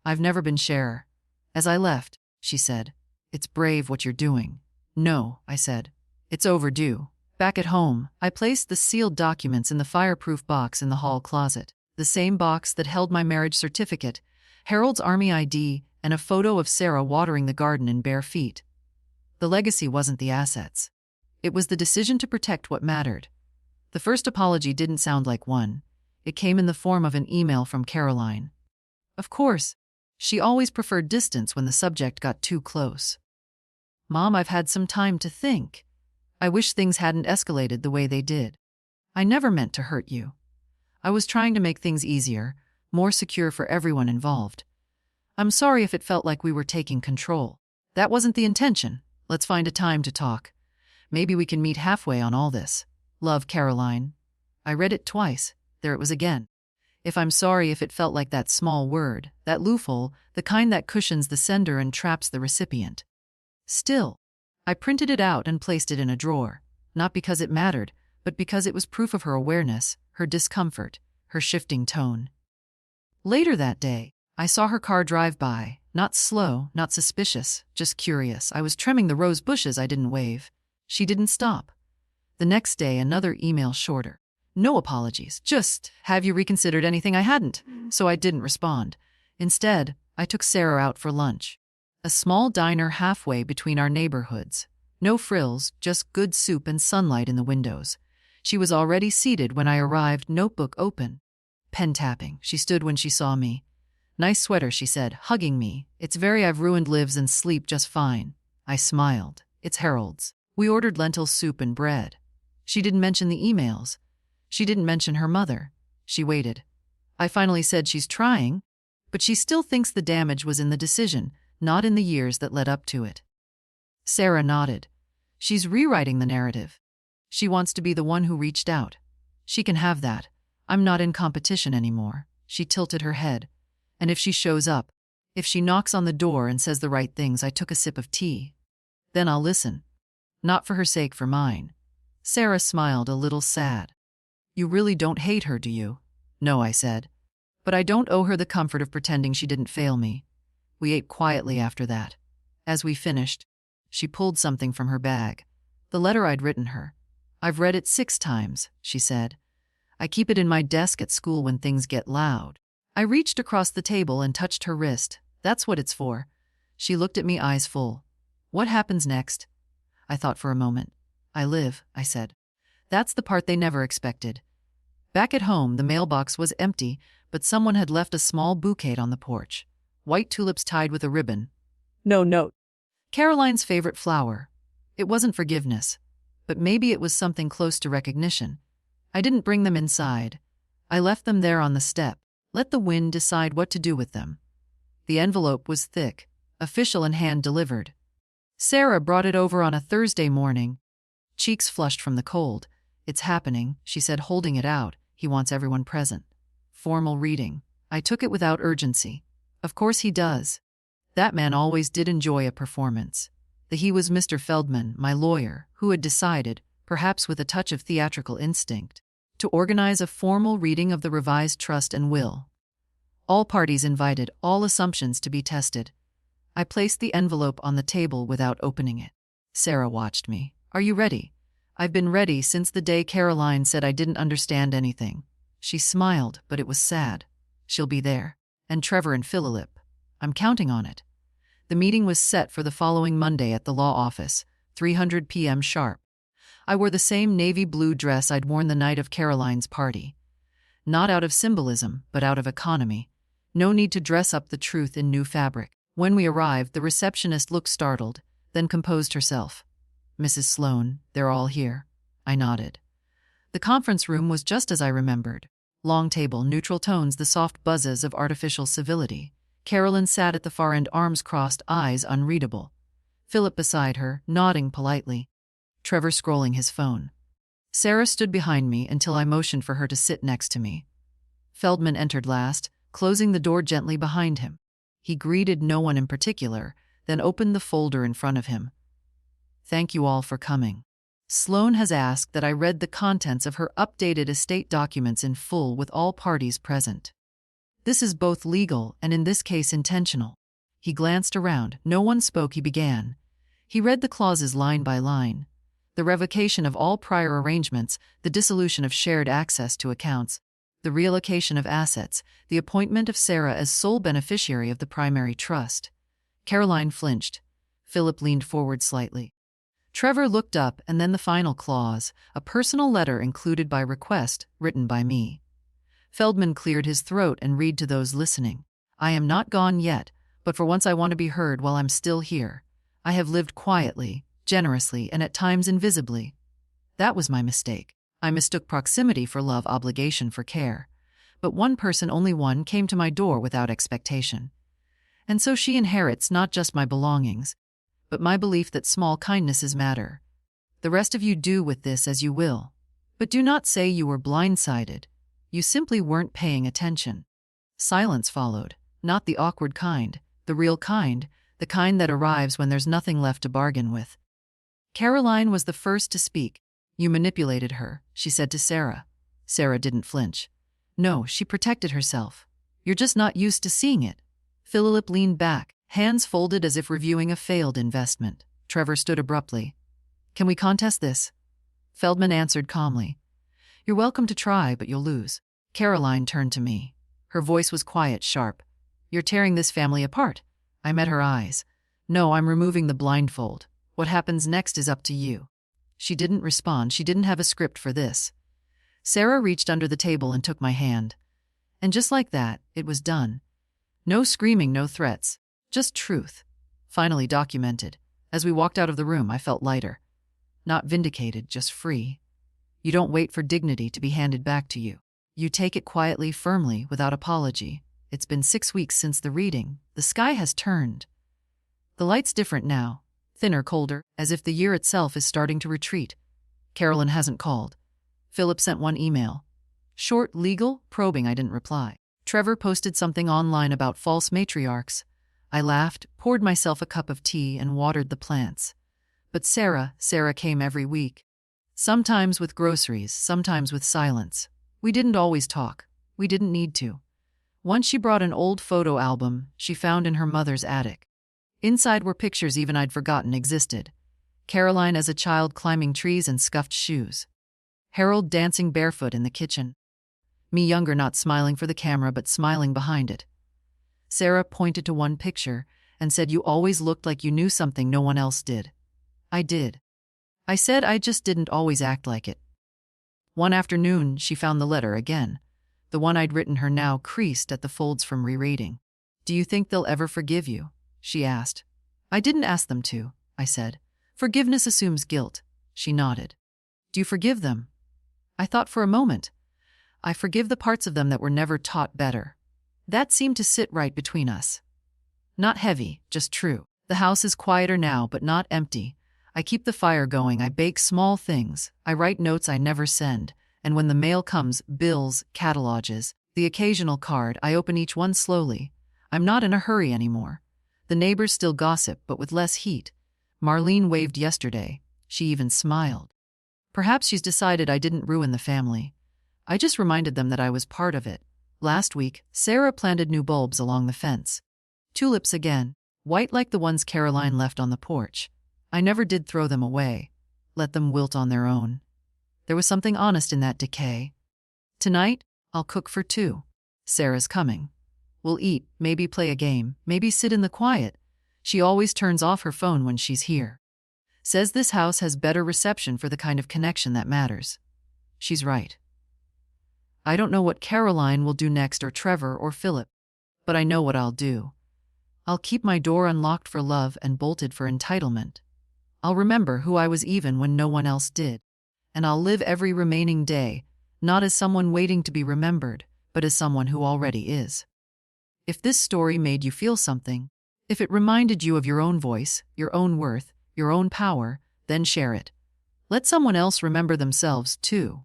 "I've never been sharer." As I left, she said, "It's brave what you're doing." "No," I said. "It's overdue." Back at home, I placed the sealed documents in the fireproof box in the hall closet, the same box that held my marriage certificate, Harold's Army ID, and a photo of Sarah watering the garden in bare feet. The legacy wasn't the assets. It was the decision to protect what mattered. The first apology didn't sound like one. It came in the form of an email from Caroline. Of course, she always preferred distance when the subject got too close. "Mom, I've had some time to think. I wish things hadn't escalated the way they did. I never meant to hurt you. I was trying to make things easier, more secure for everyone involved. I'm sorry if it felt like we were taking control. That wasn't the intention. Let's find a time to talk. Maybe we can meet halfway on all this. Love, Caroline." I read it twice. There it was again. If I'm sorry if it felt like that small word, that loophole, the kind that cushions the sender and traps the recipient. Still, I printed it out and placed it in a drawer, not because it mattered, but because it was proof of her awareness, her discomfort, her shifting tone. Later that day, I saw her car drive by, not slow, not suspicious, just curious. I was trimming the rose bushes I didn't wave. She didn't stop. The next day, another email shorter. No apologies, just, "Have you reconsidered anything?" I hadn't, so I didn't respond. Instead, I took Sarah out for lunch. A small diner halfway between our neighborhoods. No frills, just good soup and sunlight in the windows. She was already seated when I arrived, notebook open. Pen tapping. She stood when she saw me. "Nice sweater," she said, hugging me. "It's very I've ruined lives and sleep just fine." I smiled. "It's Harold's. We ordered lentil soup and bread." She didn't mention the emails. She didn't mention her mother. She waited. I finally said, "She's trying, but she still thinks the damage was in the decision, not in the years that led up to it." Sarah nodded. "She's rewriting the narrative. She wants to be the one who reached out. She can have that. I'm not in competition anymore." She tilted her head. "And if she shows up, if she knocks on the door and says the right things," I took a sip of tea. "Then I'll listen. Not for her sake, for mine." Sarah smiled, a little sad. "You really don't hate her, do you?" "No," I said. "But I don't owe her the comfort of pretending she didn't fail me." We ate quietly after that. As we finished, she pulled something from her bag. The letter I'd written her. "I've read it 6 times, she said. "I keep it in my desk at school when things get loud." I reached across the table and touched her wrist. "That's what it's for." She looked at me, eyes full. "What happens next?" I thought for a moment. "I live," I said. That's the part they never expected. Back at home, the mailbox was empty, but someone had left a small bouquet on the porch. White tulips tied with a ribbon. No note. Caroline's favorite flower. It wasn't forgiveness, but maybe it was something close to recognition. I didn't bring them inside. I left them there on the step. Let the wind decide what to do with them. The envelope was thick, official and hand-delivered. Sarah brought it over on a Thursday morning. Cheeks flushed from the cold. "It's happening," she said, holding it out. "He wants everyone present." Formal reading. I took it without urgency. Of course he does. That man always did enjoy a performance. He was Mr. Feldman, my lawyer, who had decided, perhaps with a touch of theatrical instinct, to organize a formal reading of the revised trust and will. All parties invited, all assumptions to be tested. I placed the envelope on the table without opening it. Sarah watched me. "Are you ready?" "I've been ready since the day Caroline said I didn't understand anything." She smiled, but it was sad. "She'll be there. And Trevor and Philip. I'm counting on it." The meeting was set for the following Monday at the law office, 300 p.m. sharp. I wore the same navy blue dress I'd worn the night of Caroline's party. Not out of symbolism, but out of economy. No need to dress up the truth in new fabric. When we arrived, the receptionist looked startled, then composed herself. "Mrs. Sloane, they're all here." I nodded. The conference room was just as I remembered. Long table, neutral tones, the soft buzzes of artificial civility. Carolyn sat at the far end, arms crossed, eyes unreadable. Philip beside her, nodding politely. Trevor scrolling his phone. Sarah stood behind me until I motioned for her to sit next to me. Feldman entered last, closing the door gently behind him. He greeted no one in particular, then opened the folder in front of him. Thank you all for coming. Sloane has asked that I read the contents of her updated estate documents in full with all parties present. This is both legal and in this case intentional. He glanced around. No one spoke. He began. He read the clauses line by line. The revocation of all prior arrangements, the dissolution of shared access to accounts, the reallocation of assets, the appointment of Sarah as sole beneficiary of the primary trust. Caroline flinched. Philip leaned forward slightly. Trevor looked up, and then the final clause, a personal letter included by request, written by me. Feldman cleared his throat and read to those listening. I am not gone yet, but for once I want to be heard while I'm still here. I have lived quietly, generously, and at times invisibly. That was my mistake. I mistook proximity for love, obligation for care. But one person, only one, came to my door without expectation. And so she inherits not just my belongings, but my belief that small kindnesses matter. The rest of you do with this as you will. But do not say you were blindsided. You simply weren't paying attention. Silence followed, not the awkward kind, the real kind, the kind that arrives when there's nothing left to bargain with. Caroline was the first to speak. You manipulated her, she said to Sarah. Sarah didn't flinch. No, she protected herself. You're just not used to seeing it. Philip leaned back, hands folded as if reviewing a failed investment. Trevor stood abruptly. Can we contest this? Feldman answered calmly. You're welcome to try, but you'll lose. Caroline turned to me. Her voice was quiet, sharp. You're tearing this family apart. I met her eyes. No, I'm removing the blindfold. What happens next is up to you. She didn't respond. She didn't have a script for this. Sarah reached under the table and took my hand. And just like that, it was done. No screaming, no threats. Just truth. Finally documented. As we walked out of the room, I felt lighter. Not vindicated, just free. You don't wait for dignity to be handed back to you. You take it quietly, firmly, without apology. It's been 6 weeks since the reading. The sky has turned. The light's different now. Thinner, colder, as if the year itself is starting to retreat. Carolyn hasn't called. Philip sent one email. Short, legal, probing. I didn't reply. Trevor posted something online about false matriarchs. I laughed, poured myself a cup of tea, and watered the plants. But Sarah came every week. Sometimes with groceries, sometimes with silence. We didn't always talk. We didn't need to. Once she brought an old photo album she found in her mother's attic. Inside were pictures even I'd forgotten existed. Caroline as a child climbing trees in scuffed shoes. Harold dancing barefoot in the kitchen. Me younger, not smiling for the camera but smiling behind it. Sarah pointed to one picture and said, "You always looked like you knew something no one else did." I did. I said I just didn't always act like it. One afternoon, she found the letter again. The one I'd written her now creased at the folds from rereading. "Do you think they'll ever forgive you?" she asked. "I didn't ask them to," I said. "Forgiveness assumes guilt." She nodded. "Do you forgive them?" I thought for a moment. I forgive the parts of them that were never taught better. That seemed to sit right between us. Not heavy, just true. The house is quieter now, but not empty. I keep the fire going. I bake small things. I write notes I never send. And when the mail comes, bills, catalogs, the occasional card, I open each one slowly. I'm not in a hurry anymore. The neighbors still gossip, but with less heat. Marlene waved yesterday. She even smiled. Perhaps she's decided I didn't ruin the family. I just reminded them that I was part of it. Last week, Sarah planted new bulbs along the fence. Tulips again, white like the ones Caroline left on the porch. I never did throw them away. Let them wilt on their own. There was something honest in that decay. Tonight, I'll cook for 2. Sarah's coming. We'll eat, maybe play a game, maybe sit in the quiet. She always turns off her phone when she's here. Says this house has better reception for the kind of connection that matters. She's right. I don't know what Caroline will do next, or Trevor or Philip, but I know what I'll do. I'll keep my door unlocked for love and bolted for entitlement. I'll remember who I was even when no one else did. And I'll live every remaining day, not as someone waiting to be remembered, but as someone who already is. If this story made you feel something, If it reminded you of your own voice, your own worth, your own power, then share it. Let someone else remember themselves, too.